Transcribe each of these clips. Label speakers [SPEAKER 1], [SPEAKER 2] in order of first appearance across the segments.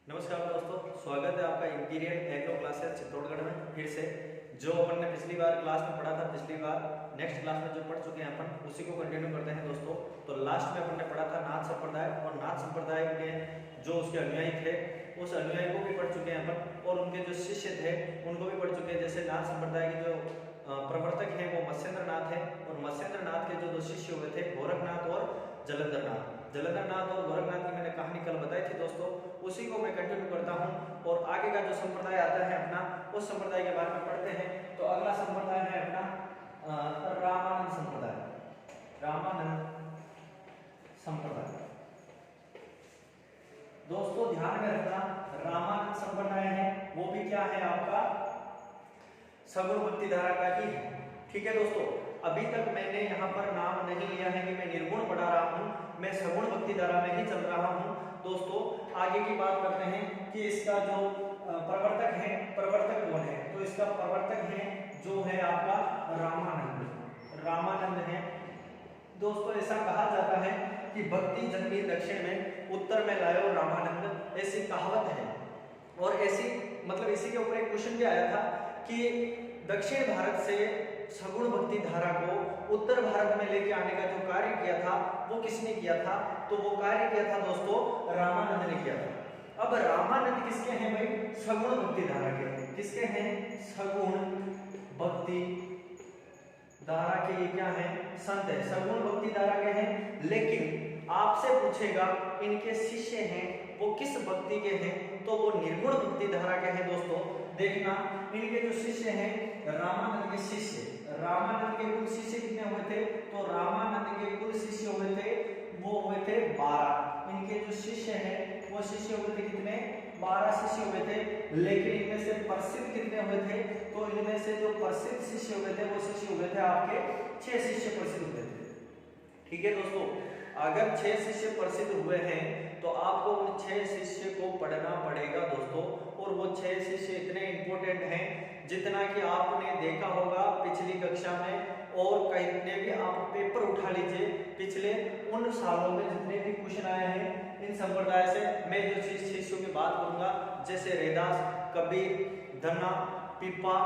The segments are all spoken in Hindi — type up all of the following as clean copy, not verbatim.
[SPEAKER 1] नमस्कार दोस्तों, स्वागत है आपका इंपीरियल एग्रो क्लासेस चित्तौड़गढ़ में। फिर से जो अपन ने पिछली बार क्लास में पढ़ा था, पिछली बार नेक्स्ट क्लास में जो पढ़ चुके हैं अपन उसी को कंटिन्यू करते हैं दोस्तों। तो लास्ट में अपन ने पढ़ा था नाथ संप्रदाय, और नाथ संप्रदाय के जो उसके अनुयायी थे उस अनुयायी को भी पढ़ चुके हैं अपन, और उनके जो शिष्य थे उनको भी पढ़ चुके हैं। जैसे नाथ संप्रदाय के जो प्रवर्तक हैं वो मत्स्येंद्र नाथ है, और मत्स्येंद्र नाथ के जो दो शिष्य हुए थे गोरखनाथ और जलंधर नाथ। जलंधर नाथ और गोरखनाथ की मैंने कहानी कल बताई थी दोस्तों, उसी को मैं कंटिन्यू करता हूं। और आगे का जो संप्रदाय आता है अपना, उस संप्रदाय के बारे में पढ़ते हैं। तो अगला संप्रदाय है अपना रामानंद संप्रदाय। रामानंद संप्रदाय दोस्तों ध्यान में रखना, रामानंद संप्रदाय है वो भी क्या है आपका सगुण भक्ति धारा का ही है। ठीक है दोस्तों, अभी तक मैंने यहाँ पर नाम नहीं लिया है कि मैं निर्गुण पढ़ा रहा हूँ, मैं सगुण भक्ति धारा में ही चल रहा हूँ। दोस्तों आगे की बात करते हैं कि इसका जो प्रवर्तक है, प्रवर्तक कौन है? तो इसका प्रवर्तक है जो है आपका रामानंद। रामानंद है दोस्तों। ऐसा कहा जाता है कि भक्ति जन्मी दक्षिण में, उत्तर में लायो रामानंद, ऐसी कहावत है। और ऐसी मतलब इसी के ऊपर एक क्वेश्चन भी आया था कि दक्षिण भारत से सगुण भक्ति धारा को उत्तर भारत में लेके आने का जो कार्य किया था वो किसने किया था? तो वो कार्य किया था दोस्तों रामानंद ने किया था। अब रामानंद किसके हैं भाई? सगुण भक्ति धारा के। किसके हैं? सगुण भक्ति धारा के ये क्या है? संत है, सगुण भक्ति धारा के हैं। लेकिन आपसे पूछेगा इनके शिष्य हैं वो किस भक्ति के हैं? तो वो निर्गुण भक्ति धारा के हैं। दोस्तों देखना, इनके जो शिष्य हैं रामानंद के शिष्य, रामानंद के कुल शिष्य कितने हुए थे? तो रामानंद के कुल शिष्य हुए थे वो हुए थे 12। इनके जो शिष्य हैं वो शिष्य हुए थे कितने? 12 शिष्य हुए थे। लेकिन इनमें से प्रसिद्ध कितने हुए थे? तो इनमें से जो प्रसिद्ध शिष्य हुए थे वो शिष्य हुए थे आपके 6 शिष्य प्रसिद्ध हुए थे। ठीक है दोस्तों, अगर 6 शिष्य प्रसिद्ध हुए हैं तो आपको उन 6 शिष्य को पढ़ना पड़ेगा दोस्तों। और वो 6 शिष्य इतने इंपॉर्टेंट हैं जितना कि आपने देखा होगा पिछली कक्षा में, और कहीं भी आप पेपर उठा लीजिए पिछले उन सालों में जितने भी क्वेश्चन आए हैं इन संप्रदाय से। मैं जो शिष्यों की बात करूंगा जैसे रैदास, कबीर, धन्ना, पीपा,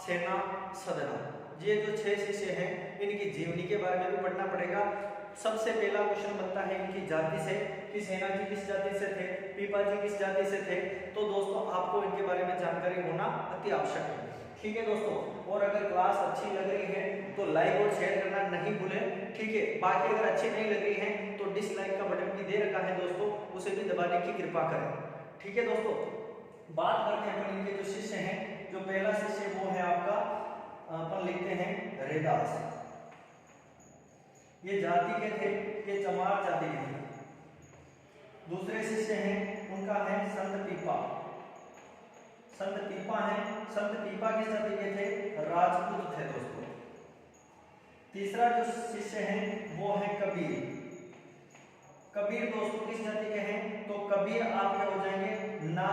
[SPEAKER 1] सेना, सदना, ये जो 6 शिष्य हैं इनकी जीवनी के बारे में भी पढ़ना पड़ेगा। सबसे पहला क्वेश्चन बनता है इनकी जाति से कि सेना जी किस जाति से थे, पीपा जी किस जाति से थे। तो दोस्तों आपको इनके बारे में जानकारी होना अति आवश्यक है। ठीक है दोस्तों, और अगर क्लास अच्छी लग रही है तो लाइक और शेयर करना नहीं भूलें। ठीक है, बाकी अगर अच्छी नहीं लग रही है तो डिसलाइक का बटन भी दे रखा है दोस्तों, उसे भी दबाने की कृपा करें। ठीक है दोस्तों, बात करते हैं अपन इनके जो शिष्य हैं। जो पहला शिष्य वो है आपका, अपन लिखते हैं रैदास। ये जाति के थे, ये चमार जाति के थे। दूसरे शिष्य हैं उनका है संत पीपा। संत पीपा है, संत पीपा किस जाति के थे? राजपूत थे दोस्तों। तीसरा जो शिष्य है वो है कबीर। कबीर दोस्तों किस जाति के हैं? तो कबीर आपके हो जाएंगे ना,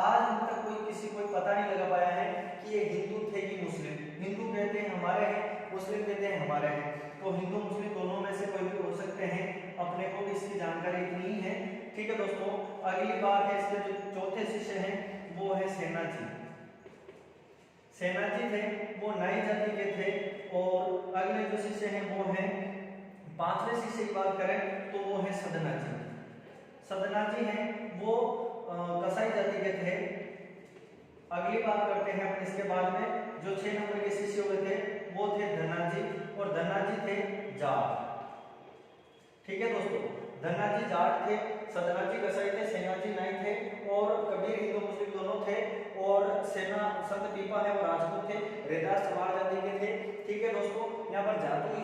[SPEAKER 1] आज तक कोई किसी को पता नहीं लगा पाया है कि ये हिंदू थे कि मुस्लिम। हिंदू कहते हैं हमारे हैं, मुस्लिम कहते हैं हमारे हैं। तो हिंदू मुस्लिम दोनों में से कोई भी हो सकते हैं, अपने को भी इसकी जानकारी इतनी ही है। ठीक है दोस्तों, अगली बात है इसके जो चौथे शिष्य हैं वो है सेना जी। सेना जी थे वो नाई जाति के थे। और अगले जो शिष्य हैं वो हैं, पांचवें शिष्य की बात करें तो वो है सदना जी। सदना जी हैं वो कसाई जाति के थे। अगली बात करते हैं अपन इसके बाद में जो 6 नंबर के शिष्य हुए थे वो थे धन्ना जी, और धन्ना जी थे जाट। ठीक है दोस्तों, धन्ना जी जाट थे, सदना जी कसाई थे, सेना जी नाई थे, और कबीर हिंदू मुस्लिम दोनों थे, और सेना संत पीपा है वो राजपूत थे, रैदास चमार जाति के थे। ठीक है दोस्तों, यहाँ पर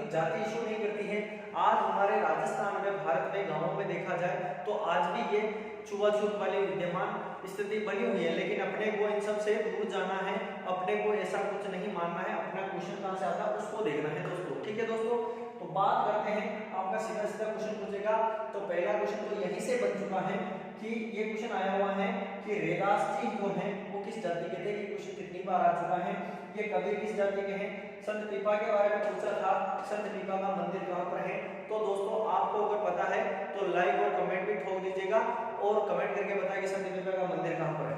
[SPEAKER 1] जाति इशू नहीं करती है। आज हमारे राजस्थान में, भारत में, गांवों में देखा जाए तो आज भी ये छुआछूत वाली विद्यमान स्थिति बनी हुई है। लेकिन अपने को इन सब से दूर जाना है, अपने को ऐसा कुछ नहीं मानना है, अपना क्वेश्चन कहाँ से आता है उसको देखना है दोस्तों। ठीक है दोस्तों, तो बात करते हैं, आपका सीधा सीधा क्वेश्चन पूछेगा। तो पहला क्वेश्चन तो यहीं से बन चुका है कि ये क्वेश्चन आया हुआ है कि रैदास जी जो हैं वो किस जाति के थे। ये क्वेश्चन कितनी बार आ चुका है। ये कबीर किस जाति के हैं? संत पीपा के बारे में पूछा था, संत पीपा का मंदिर कहाँ पर है। तो दोस्तों आपको अगर पता है तो लाइक और कमेंट भी ठोक दीजिएगा। और कमेंट करके बताएं कि संत पीपा का मंदिर कहाँ पर है।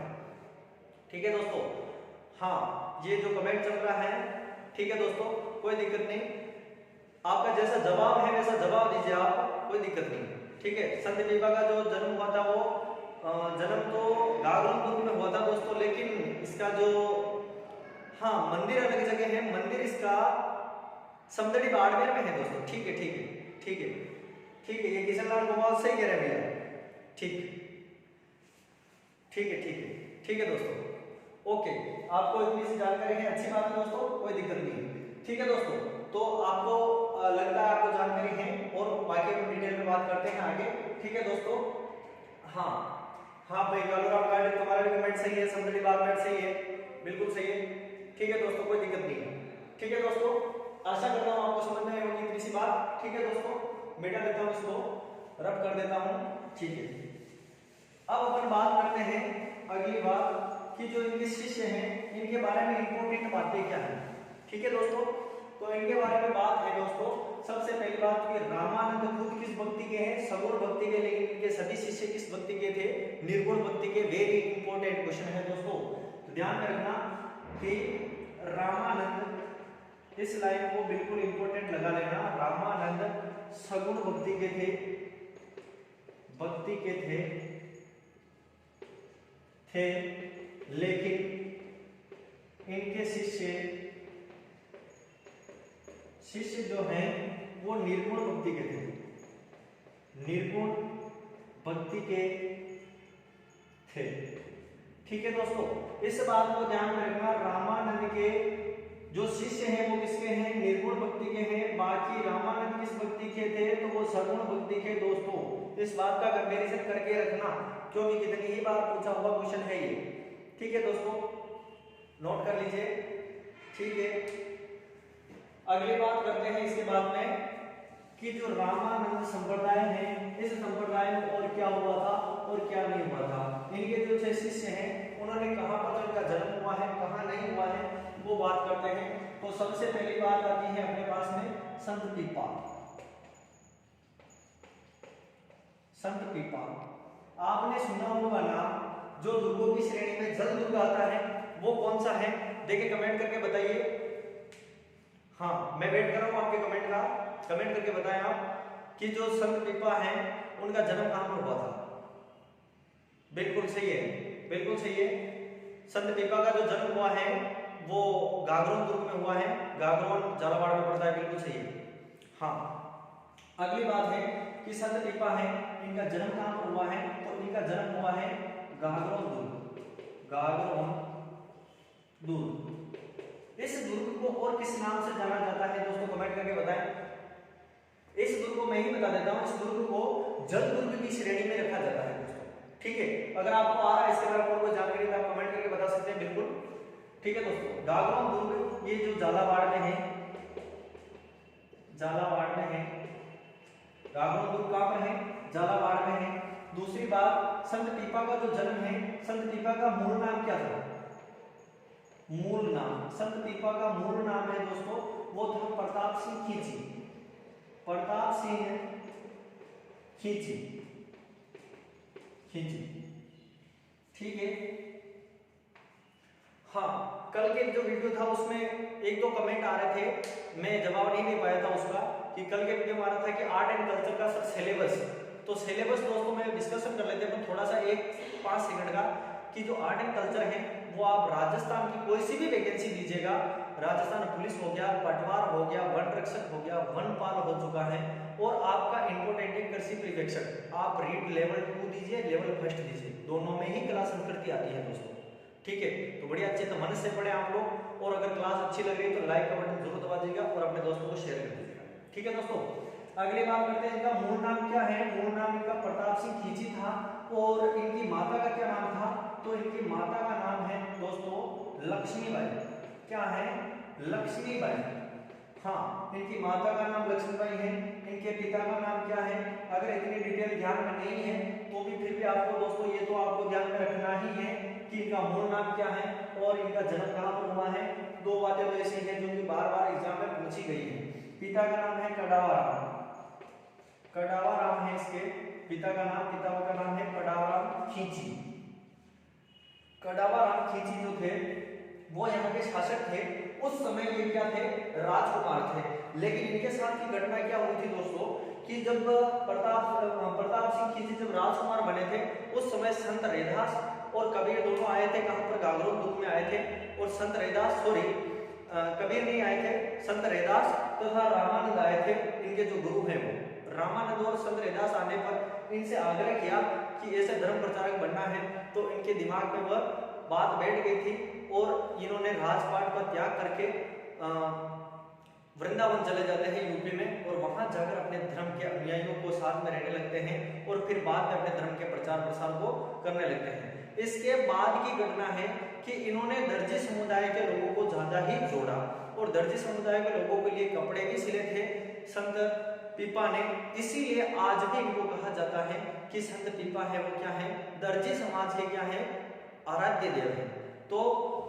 [SPEAKER 1] ठीक है दोस्तों, हाँ ये जो कमेंट चल रहा है, ठीक है दोस्तों, कोई दिक्कत नहीं, आपका जैसा जवाब है वैसा जवाब दीजिए आप, कोई दिक्कत नहीं। ठीक है, संत पीपा का जो जन्म हुआ था वो जन्म तो गागरोन दुर्ग में हुआ था दोस्तों, लेकिन इसका जो हाँ मंदिर अलग जगह है, मंदिर इसका समदड़ी बाड़मेर में है दोस्तों। ठीक है ठीक है ठीक है ठीक है, ये किशनलाल गोपाल सही कह रहे हैं भैया। ठीक ठीक है ठीक है ठीक है दोस्तों, ओके, आपको इतनी सी जानकारी है, अच्छी बात है दोस्तों, कोई दिक्कत नहीं है। ठीक है दोस्तों, तो आपको लगता है आपको जानकारी है, और बाकी हम डिटेल में बात करते हैं आगे। ठीक है दोस्तों, हाँ हाँ भाई कालूराम गार्डन, तुम्हारा भी कमेंट सही है, समदड़ी बाड़मेर सही है, बिल्कुल सही है। ठीक है दोस्तों, कोई दिक्कत नहीं है। ठीक है दोस्तों, आशा करता हूँ आपको समझ में आई होगी इतनी सी बात। ठीक है दोस्तों, मिटा देता हूँ इसको, रब कर देता हूँ। ठीक है, अब अपन बात करते हैं अगली बात कि जो इनके शिष्य हैं इनके बारे में इंपॉर्टेंट बातें क्या है। ठीक है दोस्तों, तो इनके बारे में बात है दोस्तों, सबसे पहली बात कि रामानंद खुद किस भक्ति के हैं, सगुण भक्ति के, लेकिन इनके सभी शिष्य किस भक्ति के थे, निर्गुण भक्ति के। वेरी इंपॉर्टेंट क्वेश्चन है दोस्तों, तो ध्यान में रखना कि रामानंद, इस लाइन को बिल्कुल इंपॉर्टेंट लगा लेना, रामानंद सगुण भक्ति के थे, भक्ति के थे, लेकिन इनके शिष्य जो हैं वो निर्गुण भक्ति के थे, निर्गुण भक्ति के थे। ठीक है दोस्तों, इस बात को ध्यान में रखना, रामानंद के जो शिष्य हैं वो किसके हैं, निर्गुण भक्ति के हैं, बाकी रामानंद किस भक्ति के थे, तो वो सगुण भक्ति के। दोस्तों इस बात का कंपैरिजन करके रखना, क्योंकि कितनी ही बार पूछा हुआ क्वेश्चन है ये। ठीक है दोस्तों, नोट कर लीजिए। ठीक है, अगली बात करते हैं इसके बाद में कि जो रामानंद संप्रदाय है, इस संप्रदाय में और क्या हुआ था और क्या नहीं हुआ था। इनके जो 6 शिष्य हैं उन्होंने कहां पर इनका जन्म हुआ है, कहां नहीं हुआ है, वो बात करते हैं। तो सबसे पहली बात आती है अपने पास में संत पीपा। संत पीपा आपने सुना होगा नाम, जो दुर्गों की श्रेणी में जल दुर्ग आता है वो कौन सा है, देखिए कमेंट करके बताइए। हाँ मैं वेट कर रहा हूं आपके कमेंट का, कमेंट करके बताएं आप कि जो संत पीपा हैं उनका जन्म कहां पर हुआ था। बिल्कुल सही है, बिल्कुल सही है, संत पीपा का जो जन्म हुआ है वो गागरोन दुर्ग में हुआ है, गागरोन झालावाड़ में पड़ता है, बिल्कुल सही है। हाँ अगली बात है कि संत पीपा है, इनका जन्म कहां पर हुआ है, तो इनका जन्म हुआ है गागरोन दुर्ग, गागरोन दुर्ग। इस दुर्ग को और किस नाम से जाना जाता है दोस्तों, कमेंट करके बताएं। इस दुर्ग को मैं ही बता देता हूं, इस दुर्ग को जल दुर्ग की श्रेणी में रखा जाता है दोस्तों। ठीक है, अगर आपको आ रहा है इसके बारे में कोई जानकारी तो आप कमेंट करके बता सकते हैं, बिल्कुल। ठीक है दोस्तों, गागरोन दुर्ग ये जो झालावाड़ में है, झालावाड़ में है, गागरोन दुर्ग कहां पर है, झालावाड़ में है। दूसरी बात, संत पीपा का जो जन्म है, संत पीपा का मूल नाम क्या था, मूल नाम, संत पीपा का मूल नाम है दोस्तों वो था प्रताप सिंह खींची, प्रताप सिंह खींची, खींची। ठीक है, हाँ कल के जो वीडियो था उसमें एक दो कमेंट आ रहे थे, मैं जवाब नहीं दे पाया था उसका, कि कल के वीडियो में आ रहा था कि आर्ट एंड कल्चर का सर सिलेबस, तो सिलेबस दोस्तों में डिस्कशन कर लेते हैं थोड़ा सा, 1-5 सेकंड का, कि जो आर्ट एंड कल्चर है वो आप राजस्थान की कोई सी भी वैकेंसी दीजिएगा, राजस्थान पुलिस हो गया, पटवार हो गया, वन रक्षक हो गया, वनपाल हो चुका है, और आपका इंपोर्टेंट है कृषि पर्यवेक्षक, आप रीड लेवल 2 दीजिए, लेवल 1 दीजिए, दोनों में ही क्लास संस्कृति आती है दोस्तों। ठीक है, तो बड़ी अच्छे तो मन से पढ़े आप लोग, और अगर क्लास अच्छी लग रही है तो लाइक का बटन जरूर दबा दीजिएगा और अपने दोस्तों को शेयर कर दीजिएगा। ठीक है दोस्तों, अगली बात करते हैं इनका मूल नाम क्या है। मूल नाम इनका प्रताप सिंह खींची था, और इनकी माता का क्या नाम था, तो इनकी माता का नाम है दोस्तों लक्ष्मीबाई। क्या है, लक्ष्मीबाई। हाँ इनकी माता का नाम लक्ष्मीबाई है, इनके पिता का नाम क्या है, अगर इतनी डिटेल ध्यान में नहीं है तो भी फिर भी आपको दोस्तों ये तो आपको ध्यान में रखना ही है कि इनका मूल नाम क्या है और इनका जन्म कहाँ पर हुआ है। दो बातें तो ऐसी हैं जो कि बार बार एग्जाम में पूछी गई है। पिता का नाम है कडावा राम, कडावा राम है इसके पिता का नाम है कडावाराम खींची। कडावाराम खींची जो थे वो यहाँ के शासक थे। उस समय ये क्या थे, राजकुमार थे। लेकिन इनके साथ की घटना क्या हुई थी दोस्तों कि जब प्रताप सिंह खींची जब राजकुमार बने थे उस समय संत रैदास और कबीर दोनों आए थे। कहां पर, गागरों दुख में आए थे। और संत रैदास कबीर नहीं आए थे, संत रैदास तथा रामानंद आए थे। इनके जो गुरु हैं वो रामानंद और संत रैदास आने पर इनसे आग्रह किया कि ऐसे धर्म प्रचारक बनना है। तो इनके दिमाग में वह बात बैठ गई थी और इन्होंने राजपाट का त्याग करके वृंदावन चले जाते हैं यूपी में, और वहां जाकर अपने धर्म के अनुयायियों को साथ में रहने लगते हैं और फिर बाद में अपने धर्म के प्रचार प्रसार को करने लगते हैं। इसके बाद की घटना है कि इन्होंने दर्जी समुदाय के लोगों को ज्यादा ही जोड़ा और दर्जी समुदाय के लोगों के लिए कपड़े भी सिले थे संत पीपा ने। इसीलिए आज भी इनको कहा जाता है कि संत पीपा है वो क्या है, दर्जी समाज के क्या है, आराध्य देव है। तो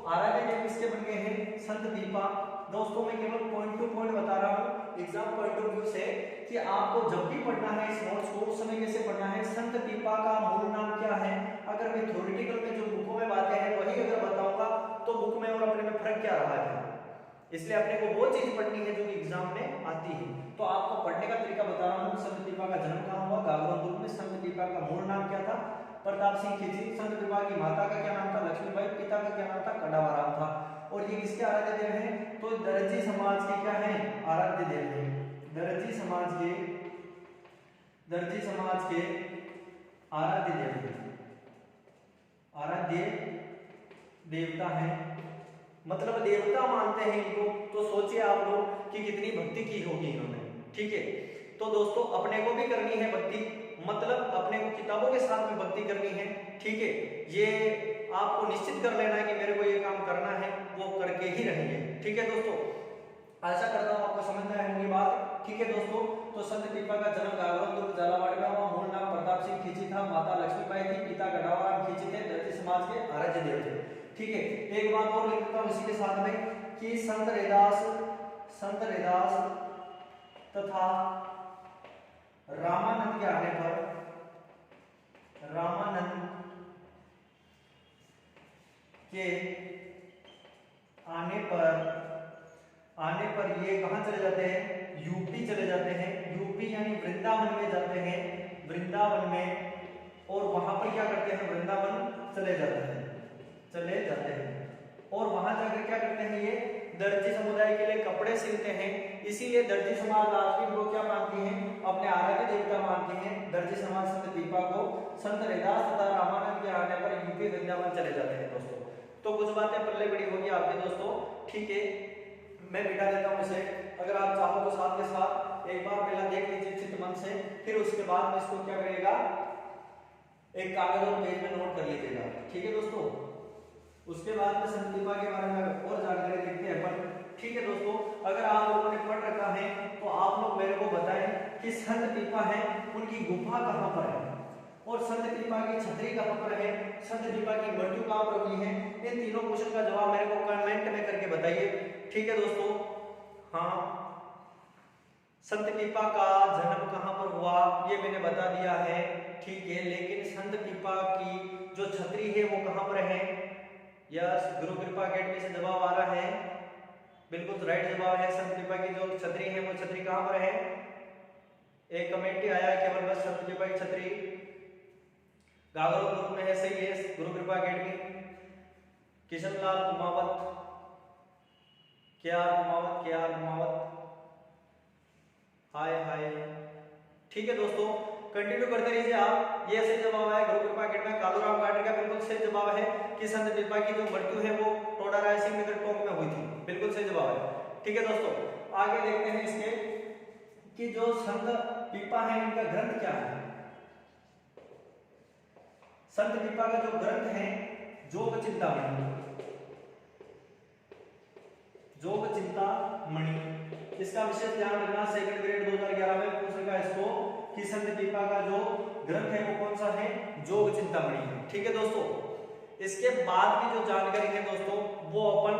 [SPEAKER 1] आराध्य देव किसके बन गए हैं, संत पीपा। दोस्तों मैं केवल पॉइंट टू पॉइंट बता रहा हूँ एग्जाम पॉइंट ऑफ व्यू से कि आपको जब भी पढ़ना है इस नोट्स को उस समय कैसे पढ़ना है। संत पीपा का मूल नाम क्या है, अगर मैं थ्योरेटिकल में जो बुकों में बातें हैं वही अगर बताऊंगा तो बुक में और अपने में फर्क क्या रहा है। इसलिए अपने को वो चीज पढ़नी है जो कि एग्जाम में आती है। तो आपको पढ़ने का तरीका बता रहा हूँ। संत पीपा का जन्म कहाँ हुआ, गागरों दुर्ग में। संत पीपा का मूल नाम क्या था, प्रताप सिंह खींची। संत पीपा की माता का क्या नाम था, लक्ष्मीबाई। पिता का क्या नाम था, कडावाराम था। और ये किसके आराध्य देव हैं, तो दर्जी समाज के क्या है, आराध्य देव हैं। दर्जी समाज के आराध्य देव हैं, आराध्य देवता है, मतलब देवता मानते हैं इनको। तो सोचिए आप लोग कि कितनी भक्ति की होगी इन्होंने। ठीक है, तो दोस्तों अपने को भी करनी है भक्ति, मतलब अपने को किताबों के साथ में भक्ति करनी है। ठीक है, ये आपको निश्चित कर लेना है कि मेरे को ये काम करना है, वो करके ही रहेंगे। ठीक है दोस्तों, आशा करता हूँ आपको समझ में आई होगी बात। ठीक है दोस्तों, तो संत पीपा का जन्म गागरों दुर्ग झालावाड़ में हुआ। मूल नाम प्रताप सिंह खींची था, माता लक्ष्मीबाई थी, पिता कडावाराम खींची थे, दर्जी समाज के आराध्य देव थे। ठीक है, एक बात और लिखता हूँ इसी के साथ में कि संत रैदास तथा रामानंद के आने पर ये कहां चले जाते हैं, यूपी चले जाते हैं। यूपी यानी वृंदावन में जाते हैं, वृंदावन में। और वहां पर क्या करते हैं, वृंदावन चले जाते हैं और वहां जाकर क्या करते हैं, ये दर्जी समुदाय के लिए कपड़े सिलते हैं। इसीलिए दर्जी समाज आज भी लोग क्या मानती हैं, अपने आराध्य देवता मानती हैं। दर्जी समाज संत पीपा को संत रैदास तथा रामानंद के आने पर यूपी वृंदावन चले जाते हैं दोस्तों। तो कुछ बातें पल्ले बड़ी होगी आपके दोस्तों। ठीक है, मैं बिठा देता हूँ इसे। अगर आप चाहो तो साथ के साथ एक बार पहला देख लीजिए चित्त मन से, फिर उसके बाद में इसको क्या करेगा, एक कागज और पेज में नोट कर लीजिएगा। ठीक है दोस्तों, उसके बाद में संत पीपा के बारे में और जानकारी देखते हैं अपन। ठीक है दोस्तों, अगर आप लोगों ने पढ़ रखा है तो आप लोग मेरे को बताएं कि संत पीपा है उनकी गुफा कहाँ पर है और संत पीपा की छतरी कहाँ पर है, संत पीपा की मृत्यु कहाँ पर हुई है। इन तीनों क्वेश्चन का जवाब मेरे को कमेंट में करके बताइए। ठीक है दोस्तों, हाँ, संत पीपा का जन्म कहाँ पर हुआ ये मैंने बता दिया है। ठीक है, लेकिन संत पीपा की जो छतरी है वो कहाँ पर है। यस, गुरु कृपा अकेडमी से जवाब आ रहा है, बिल्कुल राइट जवाब है। संत पीपा की जो छतरी है वो छतरी कहाँ पर है, एक कमेंट ही आया केवल बस, संत पीपा की छतरी गागरों ग्रुप में है। सही है, गुरु कृपा अकेडमी। किशन लाल कुमावत, के आर कुमावत, हाय। ठीक है दोस्तों, कंटिन्यू करते रहिए आप। ये सही जवाब है, गुरु कृपा अकेडमी। कालूराम गाडर का बिल्कुल सही जवाब है कि संत पीपा की जो मृत्यु है वो टोडा राय सिंह नगर टोंक में हुई थी। बिल्कुल सही जवाब है। ठीक है दोस्तों, आगे देखते हैं इसके कि जो संत पीपा है इनका ग्रंथ क्या है। संत पीपा का जो ग्रंथ है जोग चिंतामणि, इसका विशेष ध्यान रखना। सेकंड ग्रेड 2011 में पूछेगा इसको कि संत पीपा का जो ग्रंथ है वो कौन सा है, जोग चिंतामणि है। ठीक है दोस्तों, इसके बाद की जो जानकारी है दोस्तों वो अपन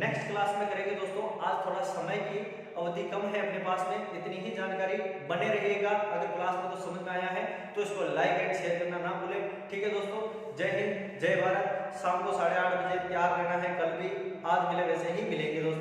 [SPEAKER 1] नेक्स्ट क्लास में करेंगे दोस्तों। आज थोड़ा समय की अवधि कम है अपने पास में, इतनी ही जानकारी बने रहिएगा। अगर क्लास में कुछ समझ में आया है तो इसको लाइक एंड शेयर करना ना भूलें। ठीक है दोस्तों, जय हिंद जय भारत। शाम को 8:30 बजे तैयार रहना है, कल भी आज मिले वैसे ही मिलेंगे दोस्तों।